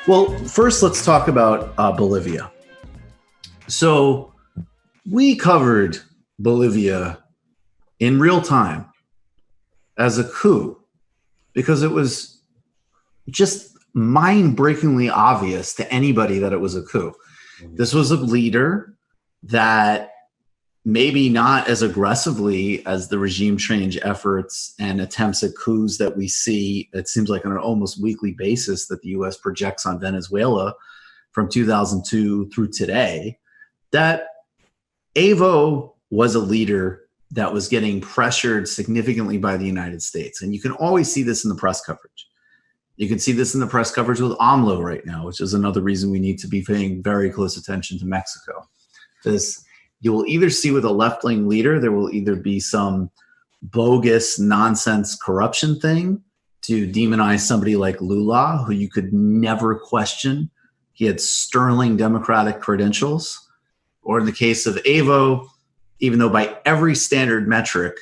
Well, first, let's talk about Bolivia. So we covered Bolivia in real time as a coup because it was just mind-breakingly obvious to anybody that it was a coup. This was a leader that maybe not as aggressively as the regime change efforts and attempts at coups that we see, it seems like on an almost weekly basis that the US projects on Venezuela from 2002 through today, that Evo was a leader that was getting pressured significantly by the United States. And you can always see this in the press coverage. You can see this in the press coverage with AMLO right now, which is another reason we need to be paying very close attention to Mexico. This, you will either see with a left-wing leader, there will either be some bogus nonsense corruption thing to demonize somebody like Lula, who you could never question. He had sterling democratic credentials. Or in the case of Evo, even though by every standard metric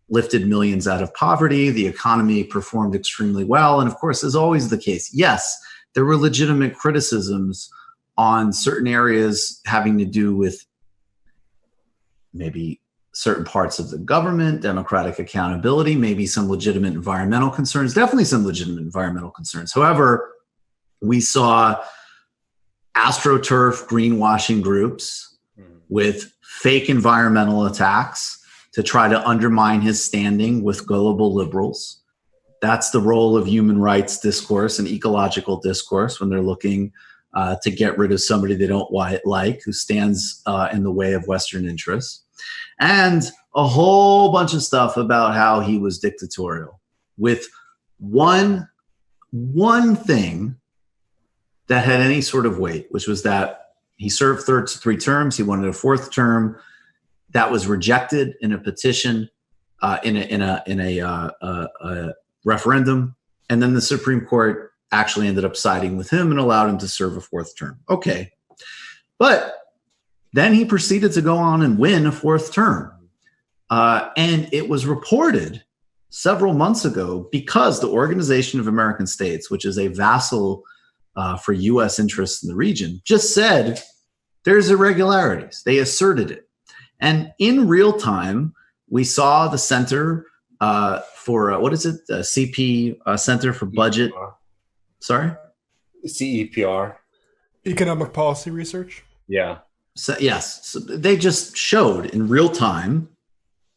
lifted millions out of poverty, the economy performed extremely well. And of course, as always the case, yes, there were legitimate criticisms on certain areas having to do with maybe certain parts of the government, democratic accountability, maybe some legitimate environmental concerns, definitely some legitimate environmental concerns. However, we saw AstroTurf greenwashing groups with fake environmental attacks to try to undermine his standing with global liberals. That's the role of human rights discourse and ecological discourse when they're looking to get rid of somebody they don't like, who stands in the way of Western interests. And a whole bunch of stuff about how he was dictatorial, with one thing that had any sort of weight, which was that he served 3 terms. He wanted a 4th term. That was rejected in a petition, in a referendum, and then the Supreme Court actually ended up siding with him and allowed him to serve a 4th term. Okay, but then he proceeded to go on and win a 4th term, and it was reported several months ago because the Organization of American States, which is a vassal for U.S. interests in the region, just said there's irregularities. They asserted it. And in real time, we saw the Center for, what is it? The CP, Center for Budget. Sorry? CEPR. Economic Policy Research. Yeah. So, yes. So they just showed in real time,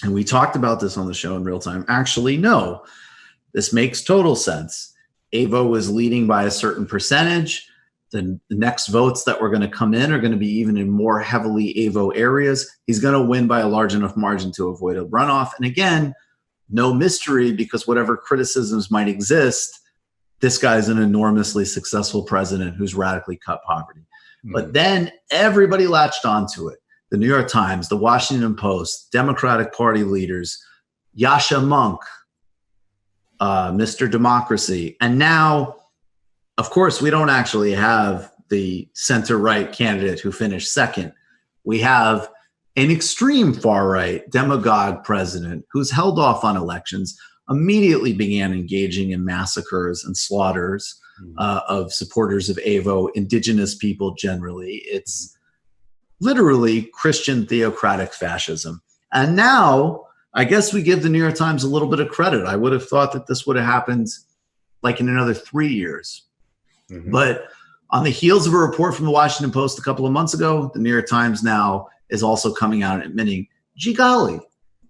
and we talked about this on the show in real time. Actually, no, this makes total sense. Evo was leading by a certain percentage. The next votes that were going to come in are going to be even in more heavily Evo areas. He's going to win by a large enough margin to avoid a runoff. And again, no mystery, because whatever criticisms might exist, this guy's an enormously successful president who's radically cut poverty. But then everybody latched onto it. The New York Times, the Washington Post, Democratic Party leaders, Yasha Monk, Mr. Democracy. And now, of course, we don't actually have the center-right candidate who finished second. We have an extreme far-right demagogue president who's held off on elections, immediately began engaging in massacres and slaughters of supporters of Evo, indigenous people generally. It's literally Christian theocratic fascism. And now, I guess we give the New York Times a little bit of credit. I would have thought that this would have happened like in another 3 years. But on the heels of a report from the Washington Post a couple of months ago, the New York Times now is also coming out and admitting, gee golly,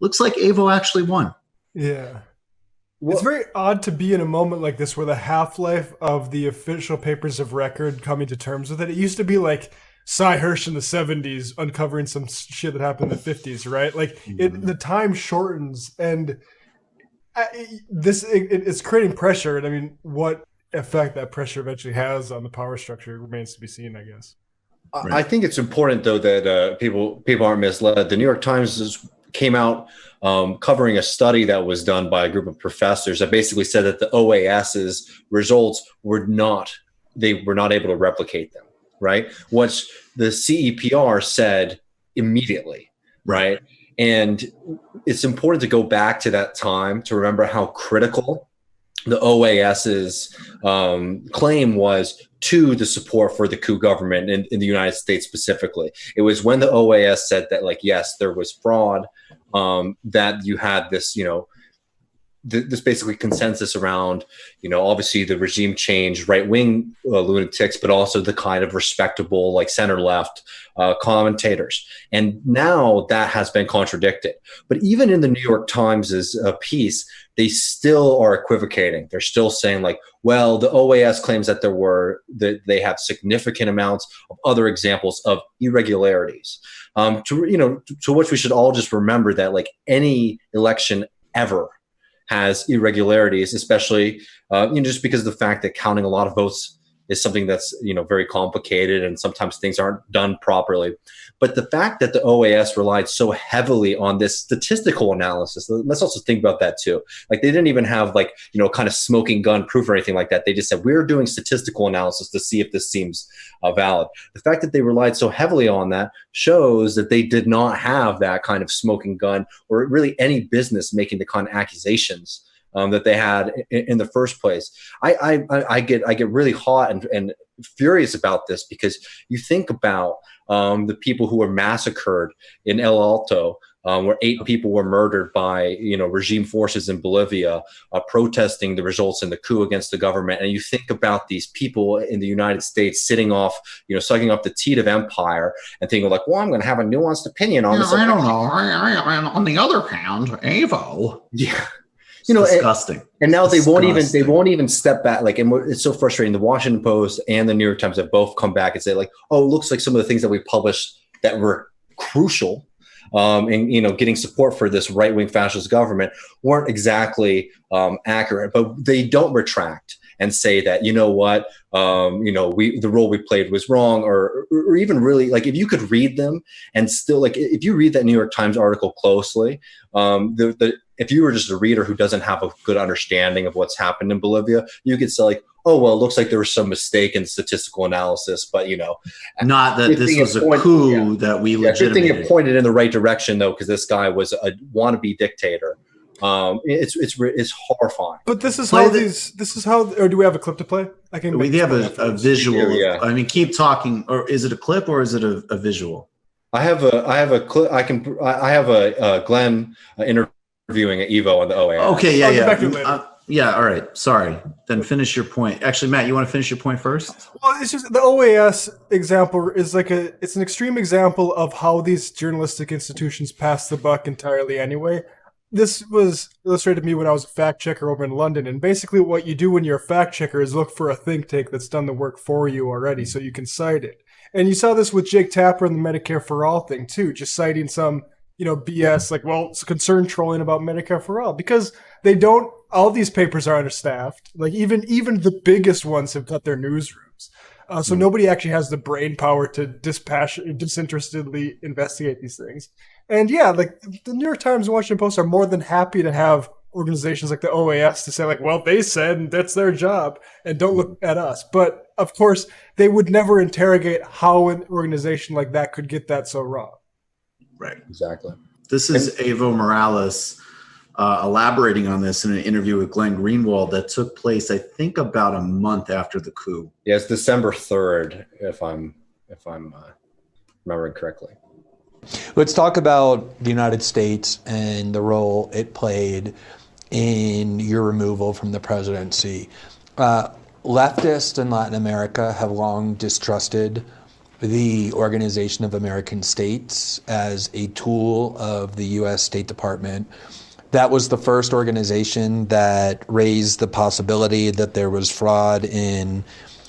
looks like Evo actually won. Yeah. It's very odd to be in a moment like this where the half-life of the official papers of record coming to terms with it. It used to be like Cy Hirsch in the 70s uncovering some shit that happened in the 50s, right? Like the time shortens, and it's creating pressure. And I mean, what effect that pressure eventually has on the power structure remains to be seen, I guess. Right. I think it's important, though, that people aren't misled. The New York Times came out covering a study that was done by a group of professors that basically said that the OAS's results were not able to replicate them, right? What the CEPR said immediately, right? And it's important to go back to that time to remember how critical the OAS's claim was to the support for the coup government in the United States specifically. It was when the OAS said that, like, yes, there was fraud, that you had this, this basically consensus around, obviously the regime change, right-wing lunatics, but also the kind of respectable, like center-left commentators. And now that has been contradicted. But even in the New York Times' piece, they still are equivocating. They're still saying, like, well, the OAS claims that they have significant amounts of other examples of irregularities. To which we should all just remember that, like, any election ever has irregularities, especially just because of the fact that counting a lot of votes is something that's very complicated, and sometimes things aren't done properly. But the fact that the OAS relied so heavily on this statistical analysis, let's also think about that too. Like, they didn't even have kind of smoking gun proof or anything like that. They just said, we're doing statistical analysis to see if this seems valid. The fact that they relied so heavily on that shows that they did not have that kind of smoking gun, or really any business making the kind of accusations that they had in the first place. I get really hot and furious about this, because you think about the people who were massacred in El Alto, where 8 people were murdered by regime forces in Bolivia, protesting the results in the coup against the government. And you think about these people in the United States sitting off, sucking up the teat of empire, and thinking, like, well, I'm going to have a nuanced opinion on this. I don't know. On the other hand, Avo. Yeah. Disgusting. And now they won't even step back. Like, and it's so frustrating. The Washington Post and the New York Times have both come back and say, like, oh, it looks like some of the things that we published that were crucial in getting support for this right-wing fascist government weren't exactly accurate. But they don't retract and say that, the role we played was wrong, or even really, like, if you could read them and still, like, if you read that New York Times article closely, if you were just a reader who doesn't have a good understanding of what's happened in Bolivia, you could say, like, oh, well, it looks like there was some mistake in statistical analysis, but not that this was a coup that we legitimated. Good thing it pointed in the right direction, though, because this guy was a wannabe dictator. It's horrifying. But this is how. Or do we have a clip to play? We have a visual. Yeah. I mean, keep talking. Or is it a clip or is it a visual? I have a clip. I have a Glenn interviewing Evo on the OAS. Okay, yeah. All right. Sorry. Then finish your point. Actually, Matt, you want to finish your point first? Well, it's just the OAS example is it's an extreme example of how these journalistic institutions pass the buck entirely anyway. This was illustrated to me when I was a fact checker over in London. And basically what you do when you're a fact checker is look for a think tank that's done the work for you already so you can cite it. And you saw this with Jake Tapper and the Medicare for All thing too, just citing some, BS, like, well, it's concern trolling about Medicare for All, because all these papers are understaffed. Like, even the biggest ones have cut their newsrooms. So nobody actually has the brain power to disinterestedly investigate these things. And yeah, like, the New York Times and Washington Post are more than happy to have organizations like the OAS to say, like, well, they said, and that's their job, and don't look at us. But of course, they would never interrogate how an organization like that could get that so wrong. Right. Exactly. This is Evo Morales elaborating on this in an interview with Glenn Greenwald that took place, I think, about a month after the coup. Yeah, it's December 3rd, if I'm remembering correctly. Let's talk about the United States and the role it played in your removal from the presidency. Leftists in Latin America have long distrusted the Organization of American States as a tool of the U.S. State Department. That was the first organization that raised the possibility that there was fraud in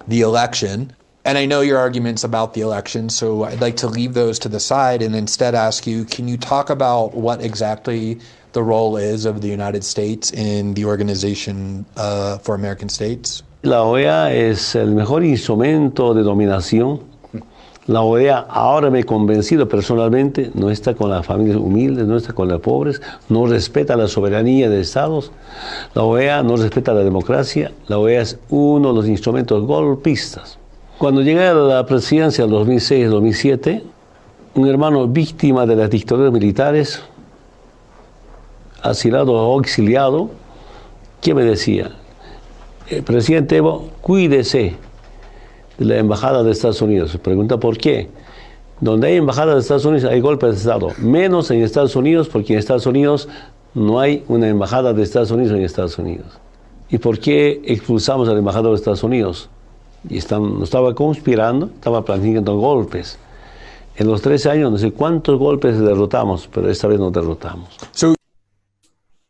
the election. And I know your arguments about the election, so I'd like to leave those to the side and instead ask you, can you talk about what exactly the role is of the United States in the Organization for American States? La OEA es el mejor instrumento de dominación. La OEA, ahora me he convencido personalmente, no está con las familias humildes, no está con los pobres, no respeta la soberanía de Estados. La OEA no respeta la democracia. La OEA es uno de los instrumentos golpistas. Cuando llegué a la presidencia del 2006-2007, un hermano víctima de las dictaduras militares, asilado o exiliado, ¿qué me decía? Presidente Evo, cuídese de la embajada de Estados Unidos. Pregunta por qué. Donde hay embajada de Estados Unidos hay golpes de Estado. Menos en Estados Unidos, porque en Estados Unidos no hay una embajada de Estados Unidos en Estados Unidos. ¿Y por qué expulsamos al embajador de Estados Unidos? Y estaba conspirando, estaba planificando golpes. En los 13 años no sé cuántos golpes derrotamos, pero esta vez no derrotamos. So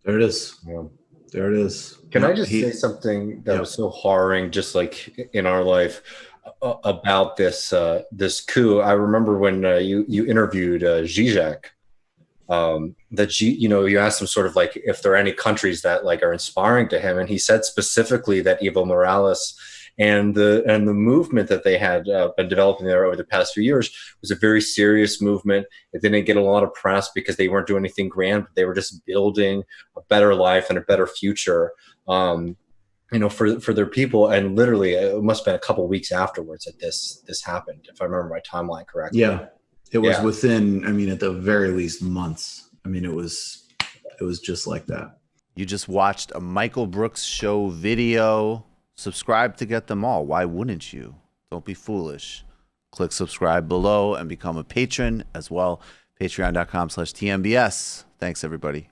There it is. Yeah. There it is. Can Yeah, I just say something that Yeah. was so harrowing, just like in our life, about this this coup? I remember when you interviewed Zizek. You asked him sort of like if there are any countries that like are inspiring to him, and he said specifically that Evo Morales and the movement that they had been developing there over the past few years was a very serious movement. It didn't get a lot of press because they weren't doing anything grand, but they were just building a better life and a better future, for their people. And literally, it must have been a couple of weeks afterwards that this happened, if I remember my timeline correctly. Yeah. It was Yeah. within, I mean, at the very least months. I mean, it was just like that. You just watched a Michael Brooks show video. Subscribe to get them all. Why wouldn't you? Don't be foolish. Click subscribe below and become a patron as well. Patreon.com/TMBS. Thanks, everybody.